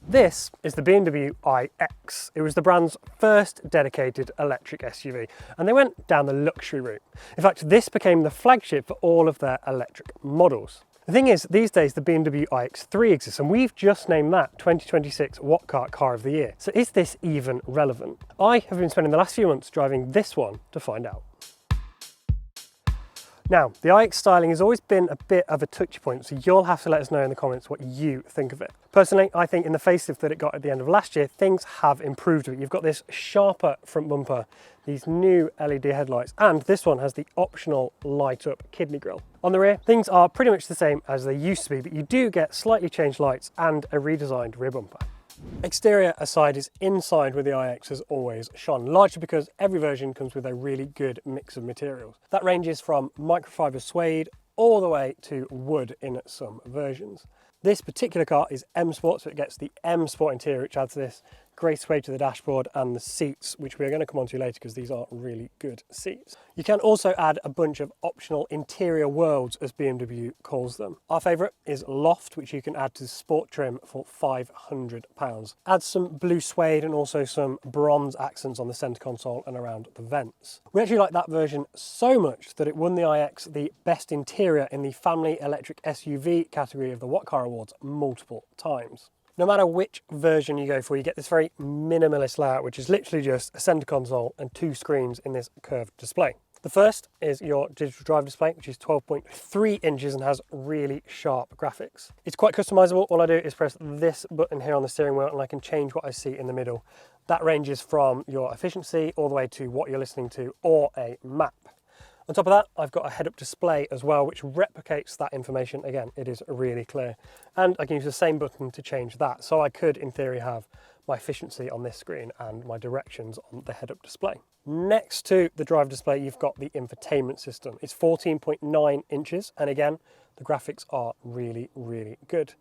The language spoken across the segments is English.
This is the BMW iX. It was the brand's first dedicated electric SUV, and they went down the luxury route. In fact, this became the flagship for all of their electric models. The thing is, these days the BMW iX3 exists, and we've just named that 2026 What Car of the Year. So is this even relevant? I have been spending the last few months driving this one to find out. Now, the iX styling has always been a bit of a touchy point, so you'll have to let us know in the comments what you think of it. Personally, I think in the facelift that it got at the end of last year, things have improved a bit. You've got this sharper front bumper, these new LED headlights, and this one has the optional light up kidney grille. On the rear, things are pretty much the same as they used to be, but you do get slightly changed lights and a redesigned rear bumper. Exterior aside is inside where the iX has always shone, largely because every version comes with a really good mix of materials. That ranges from microfiber suede all the way to wood in some versions. This particular car is M Sport, so it gets the M Sport interior, which adds this great suede to the dashboard and the seats, which we're going to come on to later because these are really good seats. You can also add a bunch of optional interior worlds, as BMW calls them. Our favourite is Loft, which you can add to sport trim for £500. Adds some blue suede and also some bronze accents on the centre console and around the vents. We actually like that version so much that it won the iX the best interior in the family electric SUV category of the What Car Awards multiple times. No matter which version you go for, you get this very minimalist layout, which is literally just a centre console and two screens in this curved display. The first is your digital drive display, which is 12.3 inches and has really sharp graphics. It's quite customizable. All I do is press this button here on the steering wheel and I can change what I see in the middle. That ranges from your efficiency all the way to what you're listening to or a map. On top of that, I've got a head-up display as well, which replicates that information. Again, it is really clear. And I can use the same button to change that. So I could, in theory, have my efficiency on this screen and my directions on the head-up display. Next to the drive display, you've got the infotainment system. It's 14.9 inches. And again, the graphics are really, really good.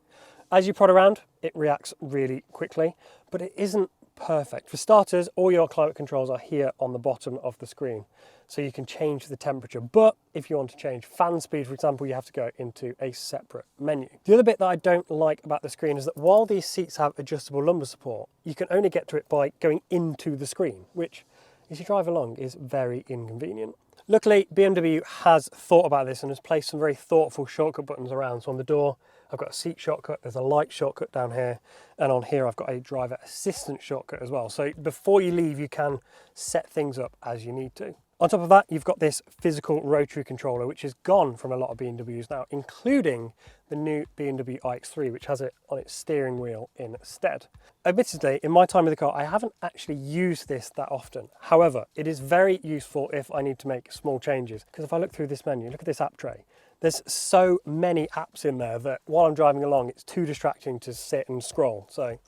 As you prod around, it reacts really quickly, but it isn't perfect. For starters, all your climate controls are here on the bottom of the screen, so you can change the temperature. But if you want to change fan speed, for example, you have to go into a separate menu. The other bit that I don't like about the screen is that while these seats have adjustable lumbar support, you can only get to it by going into the screen, which, as you drive along, is very inconvenient. Luckily, BMW has thought about this and has placed some very thoughtful shortcut buttons around. So on the door, I've got a seat shortcut, there's a light shortcut down here, and on here I've got a driver assistant shortcut as well. So before you leave, you can set things up as you need to. On top of that, you've got this physical rotary controller, which is gone from a lot of BMWs now, including the new BMW iX3, which has it on its steering wheel instead. Admittedly, in my time with the car, I haven't actually used this that often. However, it is very useful if I need to make small changes, because if I look through this menu, look at this app tray. There's so many apps in there that while I'm driving along, it's too distracting to sit and scroll. So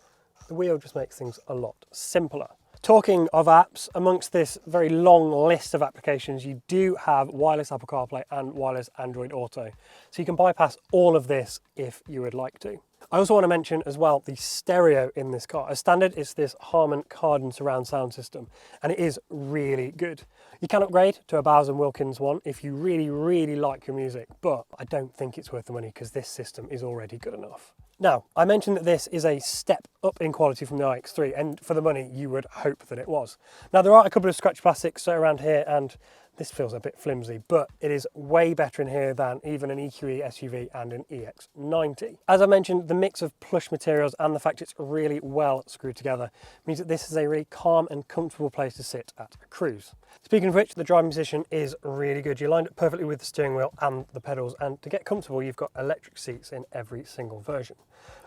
the wheel just makes things a lot simpler. Talking of apps, amongst this very long list of applications, you do have wireless Apple CarPlay and wireless Android Auto. So you can bypass all of this if you would like to. I also want to mention as well the stereo in this car. As standard, it's this Harman Kardon surround sound system, and it is really good. You can upgrade to a Bowers & Wilkins one if you really, really like your music, but I don't think it's worth the money because this system is already good enough. Now, I mentioned that this is a step up in quality from the iX3, and for the money, you would hope that it was. Now, there are a couple of scratch plastics around here, and this feels a bit flimsy, but it is way better in here than even an EQE SUV and an EX90. As I mentioned, the mix of plush materials and the fact it's really well screwed together means that this is a really calm and comfortable place to sit at a cruise. Speaking of which, the driving position is really good. You're lined up perfectly with the steering wheel and the pedals, and to get comfortable, you've got electric seats in every single version.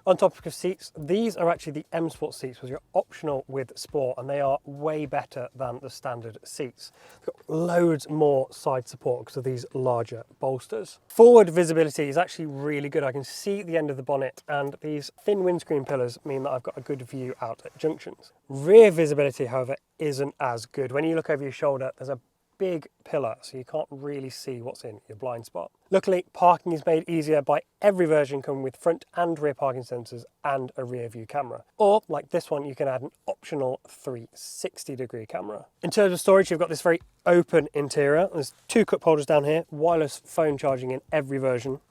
On topic of seats, these are actually the M Sport seats, which are optional with Sport, and they are way better than the standard seats. They've got loads more side support because of these larger bolsters. Forward visibility is actually really good. I can see the end of the bonnet, and these thin windscreen pillars mean that I've got a good view out at junctions. Rear visibility, however, isn't as good. When you look over your shoulder, there's a big pillar, so you can't really see what's in your blind spot. Luckily, parking is made easier by every version coming with front and rear parking sensors and a rear view camera. Or, like this one, you can add an optional 360-degree camera. In terms of storage, you've got this very open interior. There's two cup holders down here, wireless phone charging in every version.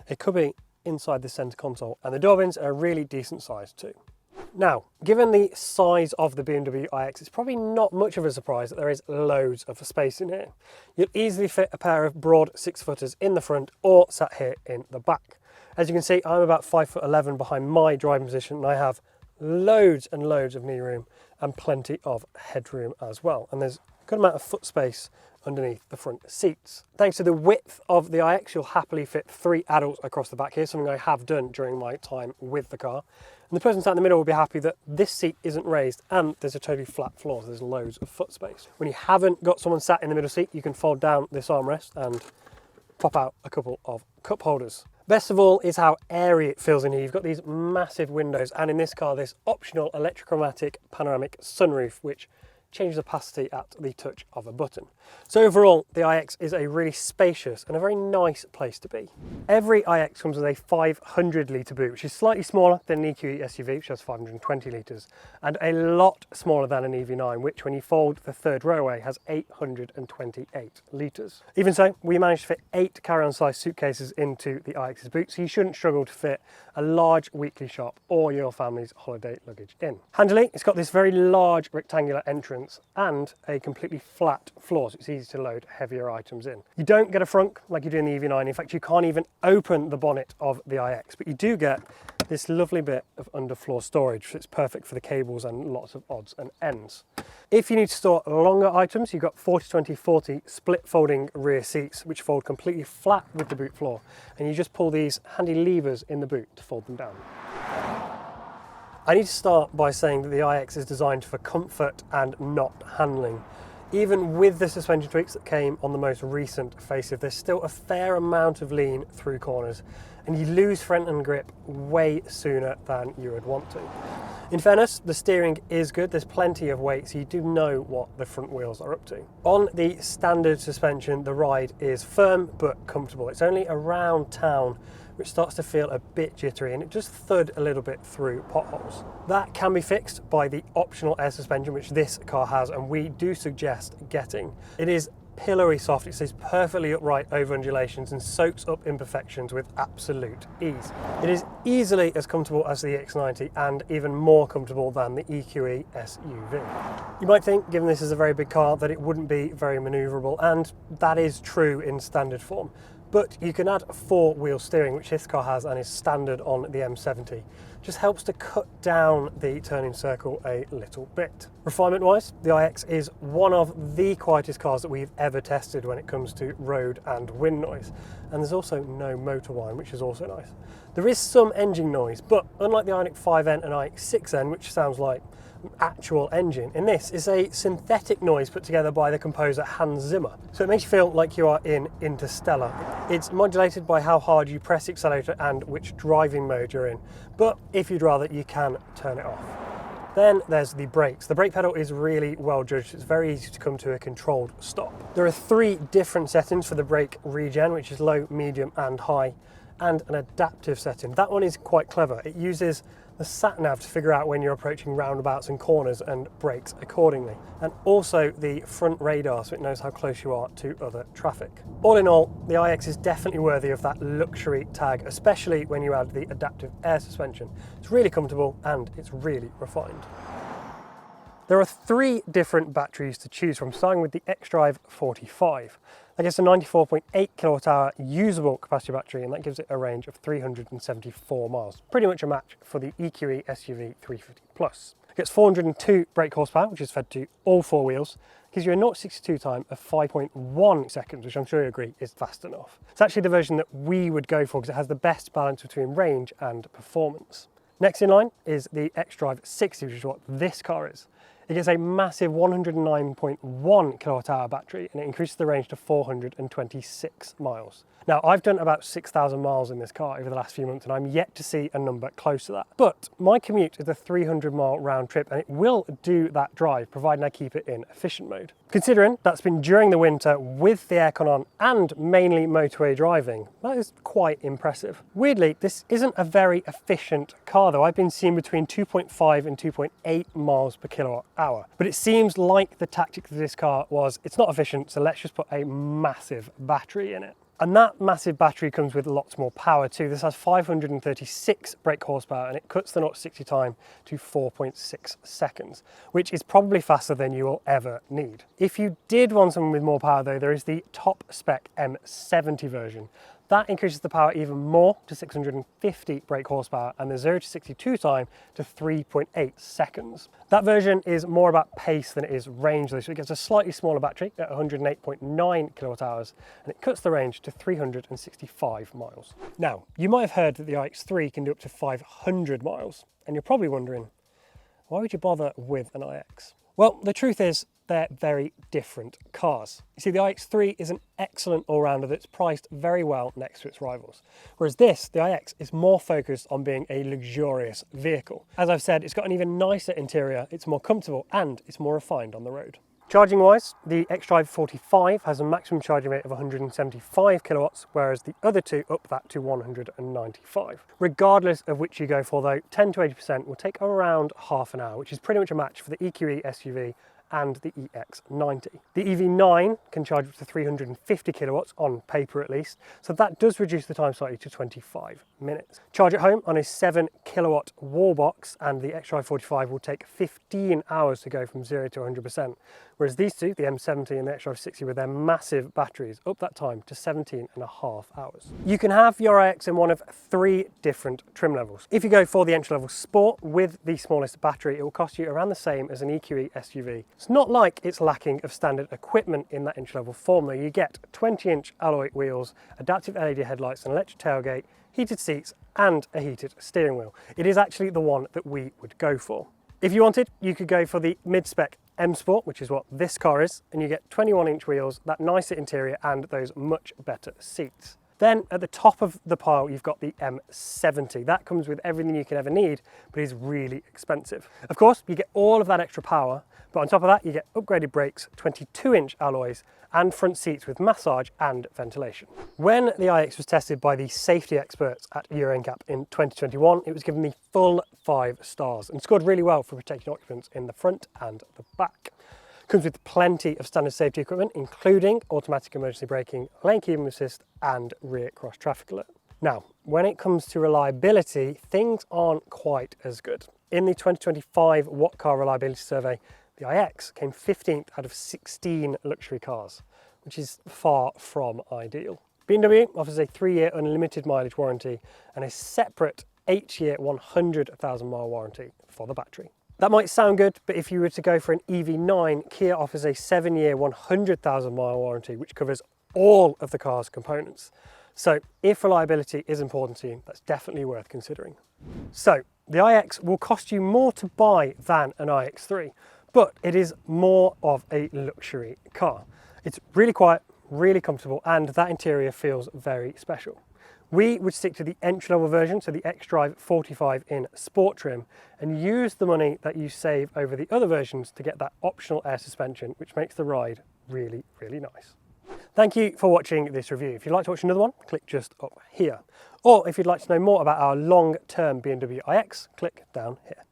It could be inside the center console, and the door bins are a really decent size too. Now, given the size of the BMW iX, it's probably not much of a surprise that there is loads of space in here. You'll easily fit a pair of broad 6-footers in the front or sat here in the back. As you can see, I'm about 5'11" behind my driving position, and I have loads and loads of knee room and plenty of headroom as well. And there's a good amount of foot space underneath the front seats. Thanks to the width of the iX, you'll happily fit 3 adults across the back here, something I have done during my time with the car. And the person sat in the middle will be happy that this seat isn't raised and there's a totally flat floor, so there's loads of foot space. When you haven't got someone sat in the middle seat, you can fold down this armrest and pop out a couple of cup holders. Best of all is how airy it feels in here. You've got these massive windows, and in this car, this optional electrochromatic panoramic sunroof, which changes opacity at the touch of a button. So overall, the iX is a really spacious and a very nice place to be. Every iX comes with a 500 litre boot, which is slightly smaller than an EQE SUV, which has 520 litres, and a lot smaller than an EV9, which when you fold the third row away has 828 litres. Even so, we managed to fit 8 carry-on size suitcases into the iX's boot, so you shouldn't struggle to fit a large weekly shop or your family's holiday luggage in. Handily, it's got this very large rectangular entrance and a completely flat floor, so it's easy to load heavier items in. You don't get a frunk like you do in the EV9. In fact, you can't even open the bonnet of the iX, but you do get this lovely bit of underfloor storage, so it's perfect for the cables and lots of odds and ends. If you need to store longer items, you've got 40-20-40 split folding rear seats, which fold completely flat with the boot floor, and you just pull these handy levers in the boot to fold them down. I need to start by saying that the iX is designed for comfort and not handling. Even with the suspension tweaks that came on the most recent facelift, there's still a fair amount of lean through corners, and you lose front end grip way sooner than you would want to. In fairness, the steering is good, there's plenty of weight, so you do know what the front wheels are up to. On the standard suspension, the ride is firm but comfortable. It's only around town which starts to feel a bit jittery, and it just thud a little bit through potholes. That can be fixed by the optional air suspension, which this car has, and we do suggest getting. It is pillory soft, it stays perfectly upright over undulations and soaks up imperfections with absolute ease. It is easily as comfortable as the EX90 and even more comfortable than the EQE SUV. You might think, given this is a very big car, that it wouldn't be very manoeuvrable, and that is true in standard form. But you can add 4-wheel steering, which this car has and is standard on the M70. Just helps to cut down the turning circle a little bit. Refinement wise, the iX is one of the quietest cars that we've ever tested when it comes to road and wind noise. And there's also no motor whine, which is also nice. There is some engine noise, but unlike the iX 5N and iX 6N, which sounds like actual engine, in this is a synthetic noise put together by the composer Hans Zimmer, so it makes you feel like you are in Interstellar. It's modulated by how hard you press the accelerator and which driving mode you're in, but if you'd rather, you can turn it off. Then there's the brakes. The brake pedal is really well judged. It's very easy to come to a controlled stop. There are 3 different settings for the brake regen, which is low, medium and high, and an adaptive setting. That one is quite clever. It uses the sat-nav to figure out when you're approaching roundabouts and corners and brakes accordingly. And also the front radar, so it knows how close you are to other traffic. All in all, the iX is definitely worthy of that luxury tag, especially when you add the adaptive air suspension. It's really comfortable and it's really refined. There are 3 different batteries to choose from, starting with the iDrive 45. That gets a 94.8 kWh usable capacity battery, and that gives it a range of 374 miles. Pretty much a match for the EQE SUV 350 Plus. It gets 402 brake horsepower, which is fed to all 4 wheels. It gives you a 0-62 time of 5.1 seconds, which I'm sure you agree is fast enough. It's actually the version that we would go for because it has the best balance between range and performance. Next in line is the iDrive 60, which is what this car is. It gets a massive 109.1 kWh battery, and it increases the range to 426 miles. Now, I've done about 6,000 miles in this car over the last few months, and I'm yet to see a number close to that. But my commute is a 300-mile round trip, and it will do that drive, providing I keep it in efficient mode. Considering that's been during the winter with the aircon on and mainly motorway driving, that is quite impressive. Weirdly, this isn't a very efficient car though. I've been seeing between 2.5 and 2.8 miles per kilowatt hour. But it seems like the tactic of this car was, it's not efficient, so let's just put a massive battery in it. And that massive battery comes with lots more power too. This has 536 brake horsepower and it cuts the 0 to 60 time to 4.6 seconds, which is probably faster than you will ever need. If you did want something with more power though, there is the top spec M70 version. That increases the power even more to 650 brake horsepower and the 0 to 62 time to 3.8 seconds. That version is more about pace than it is range though, so it gets a slightly smaller battery at 108.9 kilowatt hours and it cuts the range to 365 miles. Now, you might have heard that the iX3 can do up to 500 miles and you're probably wondering, why would you bother with an iX? Well, the truth is, they're very different cars. You see, the iX3 is an excellent all-rounder that's priced very well next to its rivals. Whereas this, the iX, is more focused on being a luxurious vehicle. As I've said, it's got an even nicer interior, it's more comfortable, and it's more refined on the road. Charging wise, the iDrive 45 has a maximum charging rate of 175 kilowatts, whereas the other two up that to 195. Regardless of which you go for though, 10 to 80% will take around half an hour, which is pretty much a match for the EQE SUV and the EX90. The EV9 can charge up to 350 kilowatts, on paper at least, so that does reduce the time slightly to 25 minutes. Charge at home on a 7 kilowatt wall box, and the iDrive 45 will take 15 hours to go from 0 to 100%, whereas these two, the M70 and the iDrive 60 with their massive batteries, up that time to 17.5 hours. You can have your iX in one of 3 different trim levels. If you go for the entry level Sport with the smallest battery, it will cost you around the same as an EQE SUV. It's not like it's lacking of standard equipment in that entry-level form though. You get 20-inch alloy wheels, adaptive LED headlights, an electric tailgate, heated seats, and a heated steering wheel. It is actually the one that we would go for. If you wanted, you could go for the mid-spec M Sport, which is what this car is, and you get 21-inch wheels, that nicer interior, and those much better seats. Then at the top of the pile, you've got the M70. That comes with everything you can ever need, but is really expensive. Of course, you get all of that extra power, but on top of that, you get upgraded brakes, 22-inch alloys, and front seats with massage and ventilation. When the iX was tested by the safety experts at Euro NCAP in 2021, it was given the full 5 stars and scored really well for protecting occupants in the front and the back. Comes with plenty of standard safety equipment, including automatic emergency braking, lane keeping assist, and rear cross traffic alert. Now, when it comes to reliability, things aren't quite as good. In the 2025 What Car Reliability Survey, the iX came 15th out of 16 luxury cars, which is far from ideal. BMW offers a 3-year unlimited mileage warranty and a separate 8-year 100,000 mile warranty for the battery. That might sound good, but if you were to go for an EV9, Kia offers a 7-year 100,000 mile warranty, which covers all of the car's components. So if reliability is important to you, that's definitely worth considering. So the iX will cost you more to buy than an iX3, but it is more of a luxury car. It's really quiet, really comfortable, and that interior feels very special. We would stick to the entry-level version, so the iDrive 45 in sport trim, and use the money that you save over the other versions to get that optional air suspension, which makes the ride really, really nice. Thank you for watching this review. If you'd like to watch another one, click just up here. Or if you'd like to know more about our long-term BMW iX, click down here.